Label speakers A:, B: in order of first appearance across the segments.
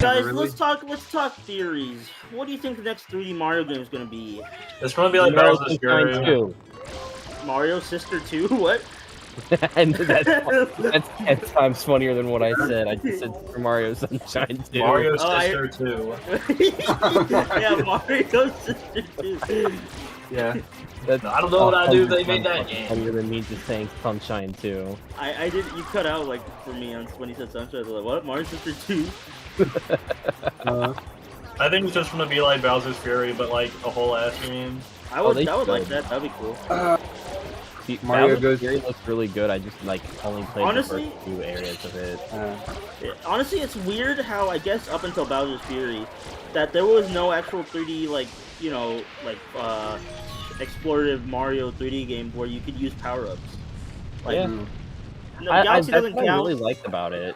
A: Guys,
B: really?
A: let's talk theories. What do you think the next 3D Mario game is gonna be?
C: It's gonna be like
D: Mario
C: Bowser's
D: Sunshine
C: Fury.
D: 2.
A: Mario Sister 2? What?
D: And that's 10 times funnier than what I said. I just said Super Mario Sunshine 2.
C: Mario
A: Oh,
C: Sister 2.
A: Yeah, Mario Sister 2.
B: Yeah.
D: That's
C: I don't know what I do. They
D: 100
C: made that
D: times
C: game.
D: funnier than me just saying Sunshine 2.
A: I did. You cut out like for me on when he said Sunshine. I was like, what? Mario Sister 2?
C: I think it's just gonna be like Bowser's Fury, but like a whole ass game.
A: I would
D: they
A: like
D: should.
A: that. That'd be cool.
D: See,
B: Mario
D: Bowser's
B: goes-
D: Fury looks really good. I just like only played
A: Honestly-
D: the first 2 areas of it.
A: Yeah, honestly, it's weird how I guess up until Bowser's Fury, that there was no actual 3D like explorative Mario 3D game where you could use power ups. Like,
D: Yeah.
A: no,
D: That's
A: Galaxy doesn't
D: what I
A: count.
D: really liked about it.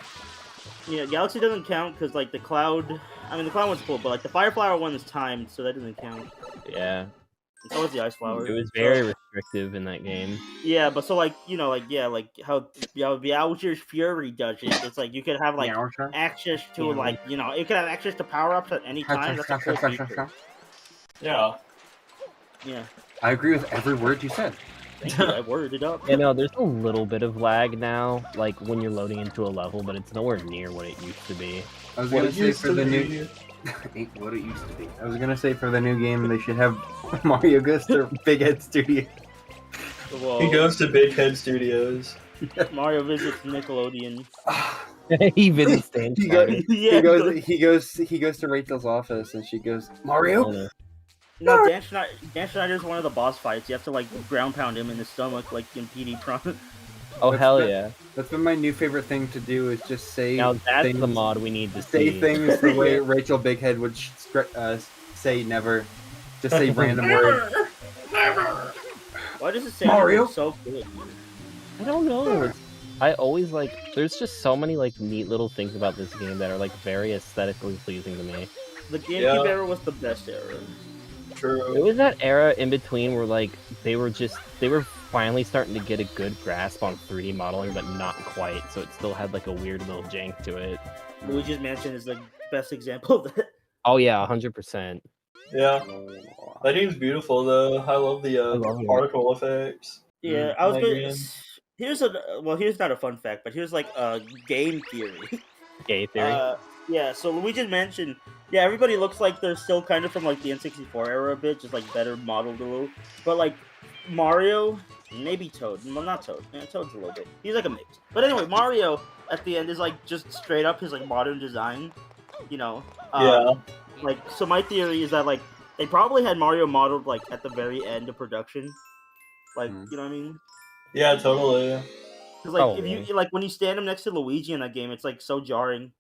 A: Yeah, Galaxy doesn't count because like the Cloud. I mean, the Cloud one's cool, but like the Fire Flower one is timed, so that doesn't count.
D: Yeah.
A: And so is the Ice Flower.
D: It was
A: So-
D: very restrictive in that game.
A: Yeah, but so like like how Bowser's Fury does it. It's like you could have like access to like you could have access to power ups at any time. That's a cool feature.
C: Yeah.
A: Yeah,
B: I agree with every word you said.
A: thank you. I worded it up.
D: You know, there's a little bit of lag now, like when you're loading into a level, but it's nowhere near what it used to be.
B: I was
C: What
B: gonna
C: it
B: say
C: used
B: for
C: to
B: the
C: be.
B: new what it used to be. I was gonna say for the new game they should have Mario goes to Big Head Studio.
A: Whoa.
C: He goes to Big Head Studios.
A: Mario visits Nickelodeon.
D: He visits Stan
B: He goes,
D: Schneider.
A: Yeah,
B: he goes to Rachel's office and she goes, Mario?
A: no, Dan Schneider's one of the boss fights. You have to like ground pound him in the stomach, like in PD Prom.
D: Oh,
B: That's
D: hell
B: the-
D: yeah.
B: That's been my new favorite thing to do is just say
D: Now that's
B: things,
D: the mod we need to
B: say
D: see.
B: things the way
A: Yeah.
B: Rachel Bighead would say never. Just say random words.
A: Why does it say
B: Mario?
A: so good?
D: I don't know. I always like. There's just so many like neat little things about this game that are like very aesthetically pleasing to me.
A: The GameCube
C: Yeah.
A: era was the best era.
D: It
C: True.
D: was that era in between where like they were finally starting to get a good grasp on 3D modeling, but not quite. So it still had like a weird little jank to it.
A: Luigi's Mansion is the best example of that.
D: Oh yeah, 100%.
C: Yeah. That game's beautiful though. I love the
D: love it.
C: particle effects.
A: Yeah, I was
C: That
A: gonna.
C: game.
A: Here's not a fun fact, but here's like a game theory.
D: Gay theory.
A: Yeah, so Luigi's Mansion. Yeah, everybody looks like they're still kind of from like the N64 era a bit, just like better modeled a little. But like Mario, maybe Toad. Well, not Toad. Yeah, Toad's a little bit. He's like a mix. But anyway, Mario at the end is like just straight up his like modern design. You know.
C: Yeah.
A: Like, so my theory is that like they probably had Mario modeled like at the very end of production. Like, you know what I mean?
C: Yeah, totally.
A: Because like
D: Oh,
A: if
D: yeah.
A: you like when you stand him next to Luigi in that game, it's like so jarring.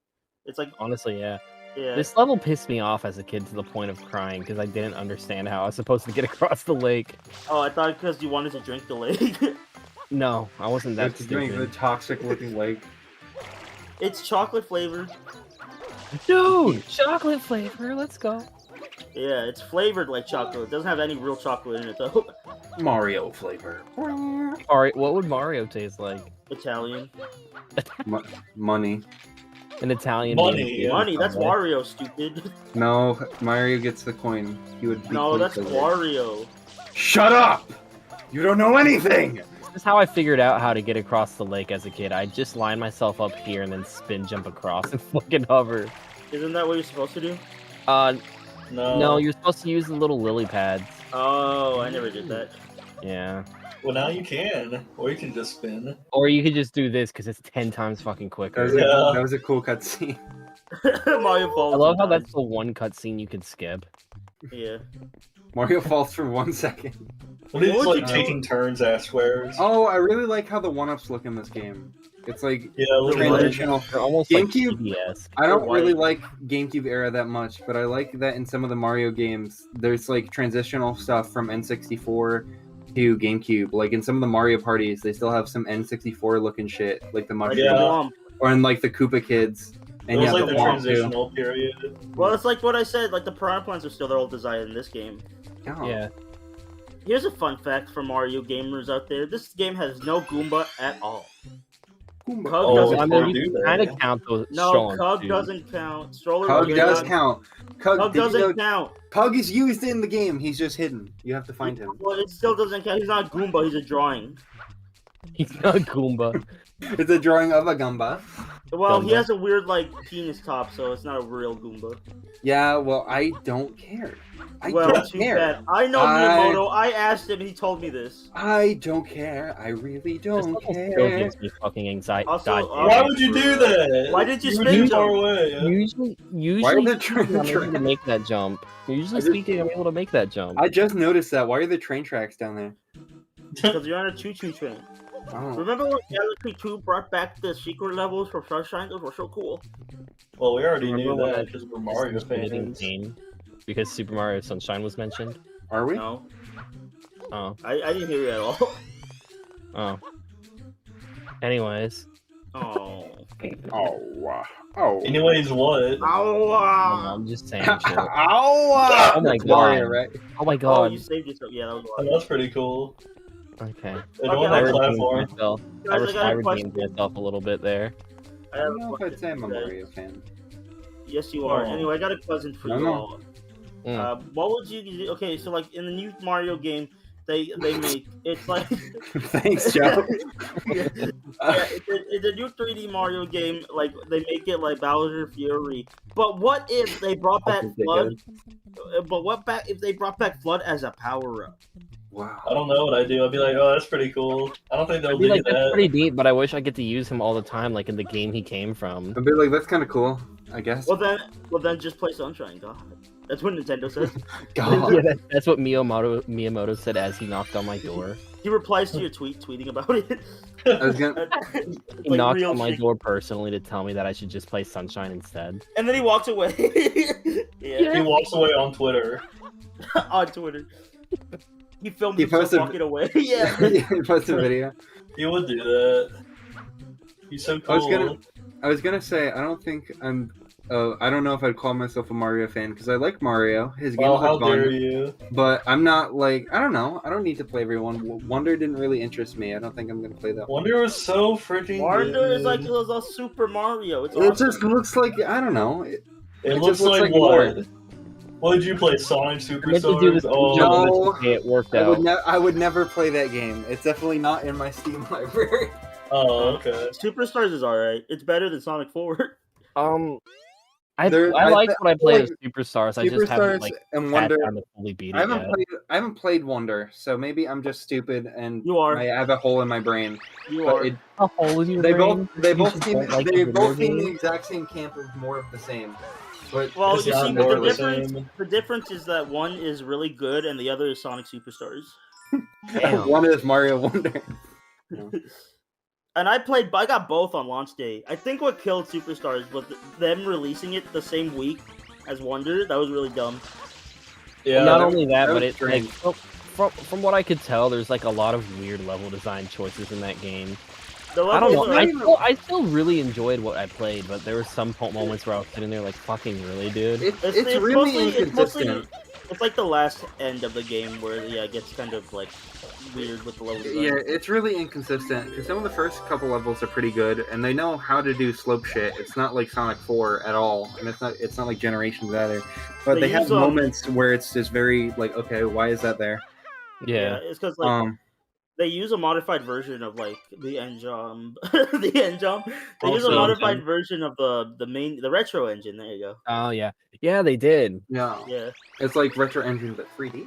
A: It's like
D: Honestly, yeah.
A: yeah.
D: This level pissed me off as a kid to the point of crying because I didn't understand how I was supposed to get across the lake.
A: Oh, I thought because you wanted to drink the lake.
D: No, I wasn't that
B: That's doing the
D: stupid.
B: toxic looking lake.
A: It's chocolate flavored.
D: Dude, chocolate flavor, let's go.
A: Yeah, it's flavored like chocolate. It doesn't have any real chocolate in it though.
B: Mario flavor.
D: Alright, what would Mario taste like?
A: Italian.
B: Money.
D: An Italian
C: Money,
D: name.
C: yeah.
A: Money, that's
D: Okay.
A: Wario, stupid.
B: No, Mario gets the coin. He would. be
A: No, that's
B: pleased with it.
A: Wario.
B: Shut up! You don't know anything.
D: This is how I figured out how to get across the lake as a kid. I just line myself up here and then spin jump across and fucking hover.
A: Isn't that what you're supposed to do?
D: No, you're supposed to use the little lily pads.
A: Oh, I never did that.
D: Yeah.
C: Well, now you can. Or you can just spin.
D: Or you could just do this because it's 10 times fucking
B: That
D: quicker.
B: was,
C: Yeah.
B: that was a cool cutscene.
A: Mario falls.
D: I love how
A: sometimes.
D: that's the one cutscene you could skip.
A: Yeah.
B: Mario falls for 1 second.
C: Well, he's
A: What would
C: like
A: you do?
C: taking turns, ass swears.
B: Oh, I really like how the one-ups look in this game. It's like
C: Yeah, a little bit.
B: transitional.
D: They're almost
B: GameCube-
D: like TBS.
B: I don't
A: White.
B: really like GameCube era that much, but I like that in some of the Mario games, there's like transitional stuff from N64 to GameCube. Like in some of the Mario parties, they still have some N64 looking shit, like the
A: Like
B: mushroom,
C: Yeah.
A: the Womp.
B: or in like the Koopa Kids.
C: It
B: And
C: was
B: yeah,
C: like
B: the
C: the
B: Womp too.
C: transitional period.
A: Well, it's like what I said. Like the piranha plants are still their old design in this game.
B: Oh.
D: Yeah.
A: Here's a fun fact for Mario gamers out there: this game has no Goomba at all.
B: Goomba.
A: Cug
C: Oh,
A: doesn't
D: I
C: they
D: mean,
C: do
D: you
C: that.
D: kind of count those
A: No,
D: Strollers,
A: Cug
D: too.
A: doesn't count. Stroller
B: Pug
A: doesn't
B: does
A: count.
B: count. Cug,
A: Pug
B: did you know
A: doesn't count.
B: Pug is used in the game. He's just hidden. You have to find him.
A: Well, it still doesn't count. He's not a Goomba. He's a drawing.
D: He's not Goomba.
B: It's a drawing of a Gumba.
A: Well, he
D: Goomba.
A: has a weird like penis top, so it's not a real Goomba.
B: Yeah, well, I don't care. I
A: Well,
B: don't
A: too
B: care.
A: bad. I know Miyamoto. I asked him, and he told me this.
B: I don't care. I really
D: This
B: don't
D: level still
B: care.
D: gives me fucking anxiety.
A: Also,
C: Why would you do that?
A: Why did you
C: were
A: spin
C: too far
A: jump?
C: away.
D: Usually
B: Why are there
D: speaking, I'm able to
B: train
D: make that jump. Usually
B: just-
D: speaking, I'm able to make that jump.
B: I just noticed that. Why are there train tracks down there?
A: Because you're on a choo-choo train.
B: Oh.
A: Remember when Galaxy 2 brought back the secret levels for Sunshine? Those were so cool.
C: Well, we already knew
D: Remember when
C: that
D: I
C: because we're Mario
D: participated in
C: fans.
D: the game because Super Mario Sunshine was mentioned.
B: Are we?
A: No,
D: Oh,
A: I didn't hear you at all.
D: oh. Anyways,
A: Oh.
B: Oh.
C: Anyways, what?
D: I'm just saying shit.
B: Ow!
D: Oh my
B: That's Mario,
D: God.
B: right?
D: Oh my
A: Oh,
D: god.
A: you saved yourself. Yeah, that was
C: Oh, that's pretty cool.
D: Okay.
C: They
A: Okay,
C: on
D: I
C: that
A: let's-
D: redeemed
C: platform.
D: myself.
A: Guys, I got a question.
D: redeemed myself a little bit there.
B: I don't know if I'd say I'm a
A: Okay.
B: Mario fan.
A: Yes, you are.
C: Oh.
A: Anyway, I got a question for
B: No,
A: you
B: no.
A: all.
D: Mm.
A: What would you do? Okay, so like in the new Mario game, they make it's like
B: Thanks, Joe.
A: yeah, it's a new 3D Mario game. Like they make it like Bowser Fury. But what if they brought back
B: think they
A: Flood? But what back if they brought back Flood as a power up?
B: Wow.
C: I don't know what I do. I'd be like, oh, that's pretty cool. I don't think they'll
D: I'd be
C: do
D: like, that's
C: that.
D: pretty neat, but I wish I get to use him all the time, like in the game he came from.
B: I'd be like, that's kind of cool, I guess.
A: Well then just play Sunshine. God, that's what Nintendo says.
B: God.
D: Yeah, that's what Miyamoto said as he knocked on my door.
A: He replies to your tweeting about it.
B: I was gonna.
D: He
A: Like
D: knocked
A: real
D: on my
A: shit.
D: door personally to tell me that I should just play Sunshine instead.
A: And then he walks away. yeah,
C: He walks away on Twitter.
A: on Twitter. He filmed
B: He
A: himself
B: posted-
A: walking away. yeah.
B: He posted a video.
C: He would do that. He's so cool.
B: I was gonna say, I don't think I'm. I don't know if I'd call myself a Mario fan because I like Mario. His games
C: Oh,
B: are
C: how dare
B: fun,
C: you?
B: but I'm not like I don't know. I don't need to play everyone. Wonder didn't really interest me. I don't think I'm gonna play that one.
C: Wonder was so freaking
A: Wonder
C: good.
A: is like a Super Mario. It's
B: It
A: awesome.
B: just looks like I don't know.
C: It
B: it
C: looks
B: just looks
C: like
B: like
C: what?
B: more.
C: What did you play? Sonic
D: I meant to do
C: Superstars?
D: this
C: Oh,
B: No.
D: okay, it worked
B: I
D: out.
B: would never play that game. It's definitely not in my Steam library.
C: oh, okay.
A: Superstars is alright. It's better than Sonic 4.
D: I
B: There-
D: I
B: I
D: like
B: th-
D: what I played
B: like
D: of Superstars. I just haven't
B: Superstars
D: like
B: and
D: sat
B: Wonder.
D: down to fully beat it
B: I haven't
D: yet.
B: played. I haven't played Wonder, so maybe I'm just stupid and
A: You are.
B: I have a hole in my brain.
A: You
B: But
A: are.
B: it,
D: How old is your
B: they
D: brain?
B: both they
D: You
B: both
D: just
B: seem
D: don't like
B: they
D: the
B: both
D: video
B: seem the
D: game?
B: exact same camp of more of the same. But
A: Well,
C: It's
A: you
C: not
A: see,
C: more
A: but
C: of
A: the
C: the
A: difference,
C: same.
A: the difference is that one is really good and the other is Sonic Superstars.
D: Damn.
B: one is Mario Wonder.
A: And I got both on launch day. I think what killed Superstars was them releasing it the same week as Wonder. That was really dumb.
C: Yeah.
D: Not
B: that-
D: only that,
B: that
D: but
B: was
D: it's like
B: strange.
D: from what I could tell, there's like a lot of weird level design choices in that game.
A: The
D: I don't know.
A: levels
D: I still really enjoyed what I played, but there were some moments where I was sitting there like, "Fucking really, dude."
B: It's really inconsistent.
A: It's like the last end of the game where it gets kind of like weird with the level design.
B: Yeah, it's really inconsistent because some of the first couple levels are pretty good, and they know how to do slope shit. It's not like Sonic 4 at all, and it's not like Generations either. But
A: They
B: they have
A: use,
B: moments where it's just very like, okay, why is that there?
D: yeah.
A: It's because like they use a modified version of like the engine, the engine. They use a
C: Also,
A: modified version of the retro engine. There you go.
D: Oh yeah. Yeah, they did.
B: Yeah,
A: Yeah,
B: it's like Retro Engine but 3D.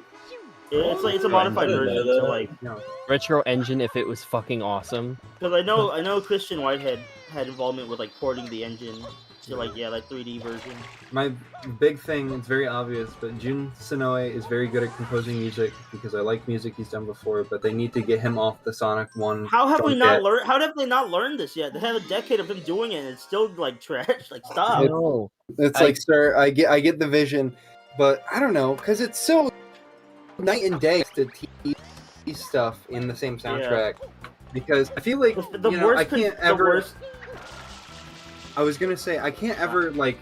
A: it's a
C: I
A: modified
C: didn't know
A: version.
C: that.
A: So like,
B: No,
D: Retro Engine, if it was fucking awesome.
A: because I know Christian Whitehead had involvement with like porting the engine to like 3D version.
B: my big thing, it's very obvious, but Jun Sonoe is very good at composing music because I like music he's done before, but they need to get him off the Sonic 1.
A: How have we
B: drum
A: not
B: kit.
A: learned? How have they not learned this yet? They have a decade of him doing it, and it's still like trash. Like stop.
D: No.
B: It's
D: I-
B: like, sir, I get the vision, but I don't know, because it's so night and day to tease stuff in the same soundtrack. Because I feel like
A: The
B: you know,
A: worst.
B: I can't
A: the
B: ever.
A: worst.
B: I was gonna say I can't ever like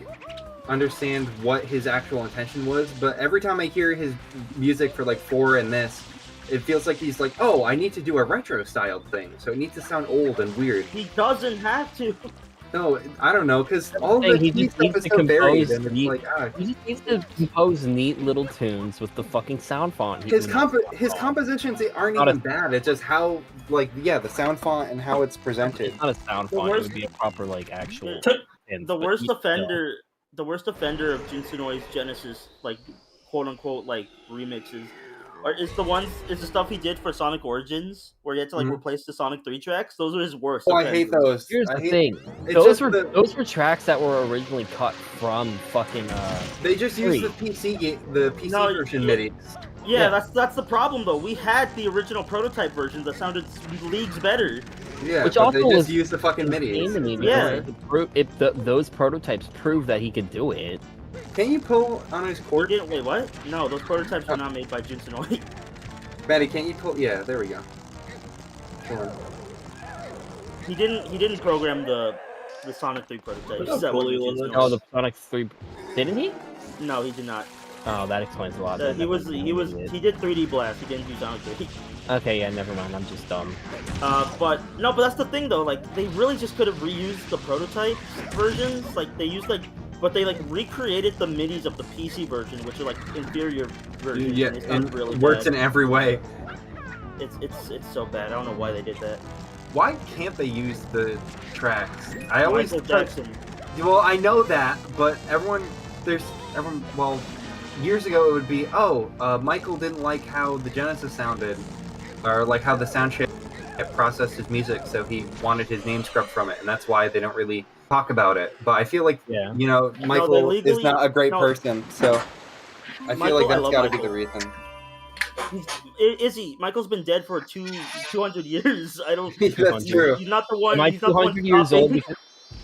B: understand what his actual intention was, but every time I hear his music for like 4 and this, it feels like he's like, oh, I need to do a retro styled thing, so it needs to sound old and weird.
A: He doesn't have to.
B: No, I don't know, because all
D: thing,
B: the
D: he
B: key
D: just
B: stuff
D: needs
B: is
D: to
B: so varied,
D: compose
B: and it's
D: neat-
B: like,
D: He just needs to compose neat little tunes with the fucking sound font.
B: his compositions aren't
D: Not a-
B: even bad. It's just how, like, yeah, the sound font and how it's presented.
D: It's not a sound
A: The
D: font. It
A: worst-
D: would be a proper like actual.
A: The
D: but
A: worst
D: still.
A: offender, the worst offender of Jinsunoi's Genesis, like quote unquote, like remixes, is the stuff he did for Sonic Origins, where he had to like
B: Mhm.
A: replace the Sonic 3 tracks. Those are his worst.
B: Oh, I hate
A: offenders.
B: those.
D: Here's
B: I
D: the
B: hate,
D: thing.
B: it's
D: Those
B: just
D: were
B: the-
D: those were tracks that were originally cut from fucking.
B: They just use the PC
A: No,
B: version
A: yeah.
B: MIDI.
A: Yeah,
D: Yeah.
A: that's the problem though. We had the original prototype version that sounded leagues better.
B: Yeah,
D: Which
B: but
D: also
B: they just
D: was
B: use the fucking MIDI.
D: insane to me
A: Yeah.
D: because those prototypes prove that he could do it.
B: Can you pull on his
A: He
B: cord?
A: didn't wait. What? No, those prototypes were not made by Jinsunoi.
B: Maddie, can you pull? Yeah, there we go. Hold on.
A: He didn't program the Sonic 3 prototypes.
C: Look how
A: That
C: cool he
A: wasn't
C: looks.
A: Jinsunoi.
D: Oh, the Sonic 3, didn't he?
A: No, he did not.
D: Oh, that explains a lot.
A: He
D: then. Never
A: was
D: mind,
A: he did 3D Blast. He didn't do Sonic 3.
D: Okay, yeah, never mind. I'm just dumb.
A: But that's the thing though. Like they really just could have reused the prototype versions. Like they used but they like recreated the MIDIs of the PC version, which are like inferior versions.
B: Yeah,
A: and it sounds really
B: works
A: bad.
B: in every way.
A: It's so bad. I don't know why they did that.
B: Why can't they use the tracks? I always
A: Michael
B: try-
A: Jackson.
B: Well, I know that, but well, years ago it would be, Michael didn't like how the Genesis sounded, or like how the sound chip processed his music, so he wanted his name scrubbed from it, and that's why they don't really talk about it. But I feel like,
D: Yeah.
B: Michael
A: they
B: is not a great
A: no.
B: person, so I feel
A: Michael-
B: like
A: I
B: that's
A: love
B: got to be
A: Michael.
B: the reason.
A: Is he? Michael's been dead for 200 years. I don't.
B: That's true.
A: He's not the one.
D: Am I
A: he's not the one
D: 200 years old?
A: stopping-
D: Because...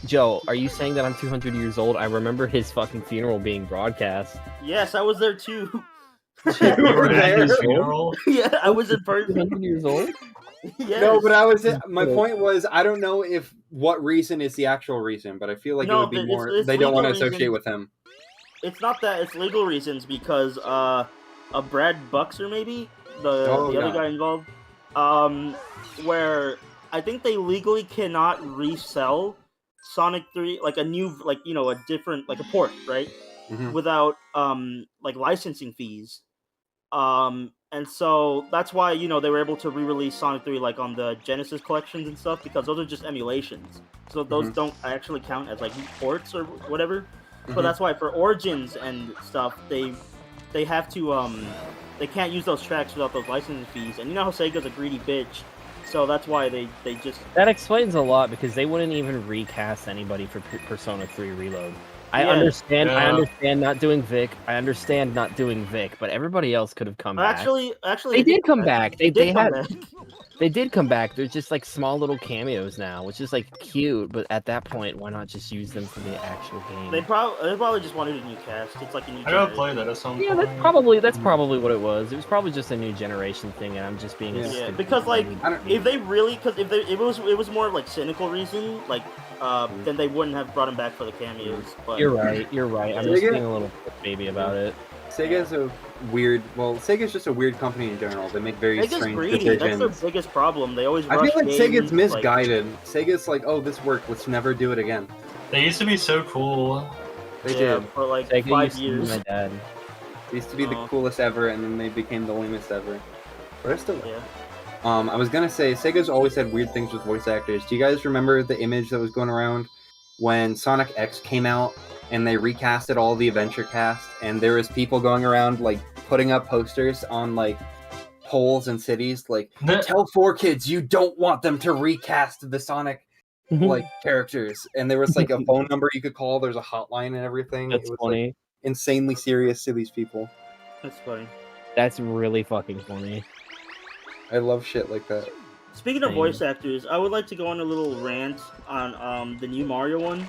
D: Joe, are you saying that I'm 200 years old? I remember his fucking funeral being broadcast.
A: Yes, I was there too.
B: You
C: You were
B: were
C: at his
B: there?
C: funeral.
A: Yeah, I was in person.
D: 200 years old?
A: Yes.
B: No, but my point was, I don't know if what reason is the actual reason, but I feel like it
A: No,
B: would be
A: it's-
B: more
A: it's
B: they don't want to
A: legal
B: associate
A: reasons.
B: with him.
A: It's not that. It's legal reasons because Brad Buxer maybe the other
B: yeah.
A: guy involved, where I think they legally cannot resell Sonic 3 like a new a different a port, right?
B: Mhm.
A: Without like licensing fees. And so that's why they were able to re-release Sonic 3 like on the Genesis collections and stuff, because those are just emulations. So those
B: Mhm.
A: don't actually count as like ports or whatever. So
B: Mhm.
A: that's why for Origins and stuff, they have to they can't use those tracks without those licensing fees. And you know how Sega's a greedy bitch, so that's why they just
D: That explains a lot because they wouldn't even recast anybody for Persona 3 Reload. I
A: Yeah.
D: understand. I
C: Yeah.
D: understand not doing Vic. But everybody else could have come back.
A: actually
D: They did come back. They
A: did come
D: had
A: back.
D: they did come back. They're just like small little cameos now, which is like cute. But at that point, why not just use them for the actual game?
A: They probably just wanted a new cast. It's like a new.
C: I gotta
A: generation.
C: play that at some point.
D: Yeah, that's probably what it was. It was probably just a new generation thing, and I'm just being a
B: Yeah.
A: Yeah,
D: stupid
A: because like
B: I don't.
A: if they really, because if it was more of like cynical reason, like then they wouldn't have brought him back for the cameos. But
D: You're right. You're right. I'm
B: Yeah.
D: just being a little baby about it.
B: Sega's a weird. Well, Sega's just a weird company in general. They make very
A: Sega's
B: strange
A: greedy.
B: decisions.
A: That's their biggest problem. They always.
B: I
A: rush
B: feel like
A: games,
B: Sega's misguided. Sega's like, oh, this worked. Let's never do it again.
C: They used to be so cool.
B: They
A: yeah,
B: did.
A: for like
D: Sega
A: 5
D: used to be
A: years.
D: my dad.
B: They used to be the
A: Oh.
B: coolest ever, and then they became the lamest ever. But I still.
A: Yeah.
B: I was gonna say Sega's always had weird things with voice actors. Do you guys remember the image that was going around when Sonic X came out and they recasted all the Adventure cast, and there was people going around like putting up posters on like poles and cities like, tell 4Kids you don't want them to recast the Sonic like characters, and there was like a phone number you could call. There's a hotline and everything.
D: That's
B: it was
D: funny.
B: like insanely serious to these people.
A: That's funny.
D: That's really fucking funny.
B: I love shit like that.
A: Speaking of
D: Same.
A: voice actors, I would like to go on a little rant on the new Mario one.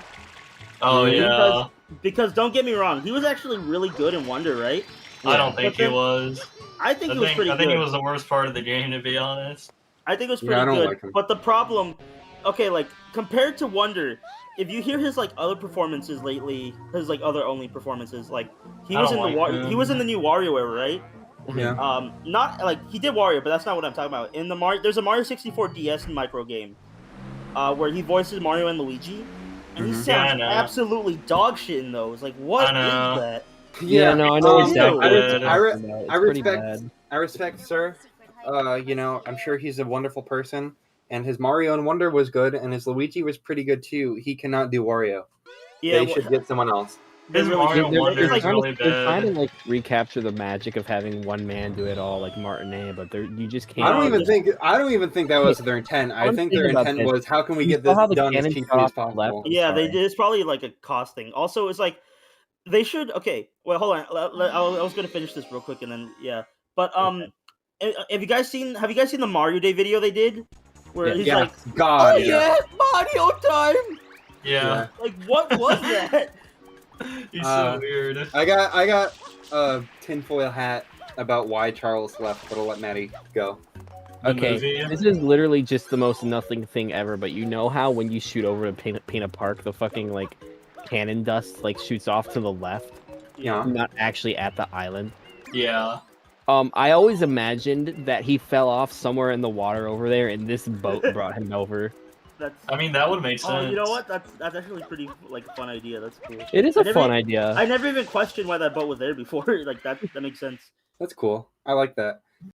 C: Oh yeah.
A: Because don't get me wrong, he was actually really good in Wonder, right?
C: I don't think
A: But
C: he
A: then-
C: was.
A: I think he was pretty
C: I think
A: good.
C: it was the worst part of the game, to be honest.
A: I think it was
B: Yeah,
A: pretty
B: I don't
A: good.
B: like him.
A: But the problem, okay, like compared to Wonder, if you hear his like other performances lately, his like other only performances, like he
C: I
A: was in
C: don't
A: the
C: like him.
A: he was in the new Wario era, right?
B: Yeah.
A: Not like he did Wario, but that's not what I'm talking about. In the Mario, there's a Mario 64 DS micro game, where he voices Mario and Luigi, and he
B: Mhm.
C: Yeah, I
A: sounds
C: know.
A: absolutely dog shit in those. Like, what
C: I know.
A: is that?
D: Yeah, no, I know
A: Um,
D: exactly what you're
C: I
D: talking about. It's
B: I
D: pretty
B: respect,
D: bad.
B: I respect, sir. You know, I'm sure he's a wonderful person, and his Mario and Wonder was good, and his Luigi was pretty good too. He cannot do Wario.
A: Yeah,
B: They should get someone else.
C: His
A: really
C: Mario
A: should.
C: Wonder
A: It's
C: is
A: like,
C: really
D: They're trying to
C: bad.
D: like recapture the magic of having one man do it all, like Martinet, but you just can't.
B: I don't
A: No,
B: even think that was their intent. I
D: One
B: think
D: thing
B: their
D: about
B: intent
D: this,
B: was how can we
D: you
B: get
D: saw
B: this
D: how the
B: done as
D: cannon
B: cheaply
D: shot
B: as
D: off to the left?
B: possible.
D: I'm
A: yeah,
D: sorry.
A: it's probably like a cost thing. Also, it's like they should. Okay, well, hold on. I was gonna finish this real quick, and then yeah. But have you guys seen the Mario Day video they did, where
D: Yeah.
A: he's
B: Yeah,
A: like,
B: God,
A: "Oh
B: yeah.
A: yeah, Mario time!"
C: Yeah.
A: Like, what was that?
C: He's
B: Uh,
C: so weird.
B: I got a tinfoil hat about why Charles left, but I'll let Maddie go.
C: The
D: Okay,
C: movie.
D: this is literally just the most nothing thing ever, but you know how when you shoot over to Peanut Park, the fucking like cannon dust like shoots off to the left,
B: Yeah.
D: not actually at the island.
C: Yeah.
D: I always imagined that he fell off somewhere in the water over there, and this boat brought him over.
A: That's.
C: I mean, that would make sense.
A: Oh, you know what? That's actually pretty like a fun idea. That's cool.
D: It is
A: I
D: a
A: never
D: fun
A: e-
D: idea.
A: I never even questioned why that boat was there before. Like that makes sense.
B: That's cool. I like that.